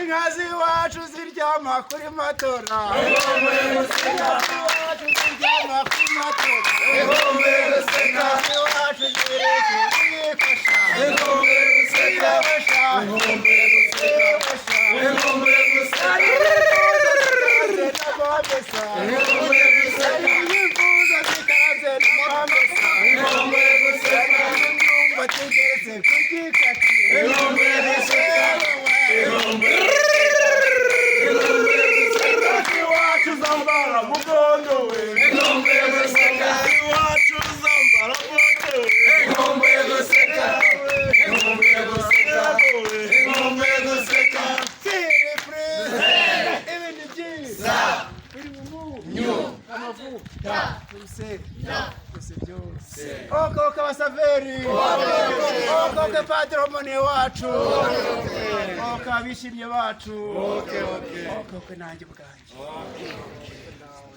inka z'iwacu ziryama kuri matora inka z'iwacu ziryama kuri matora inka z'iwacu zirifasha Oko kabasaveri oko padromone wacu oko abishimye bacu oko nanjye bwanjye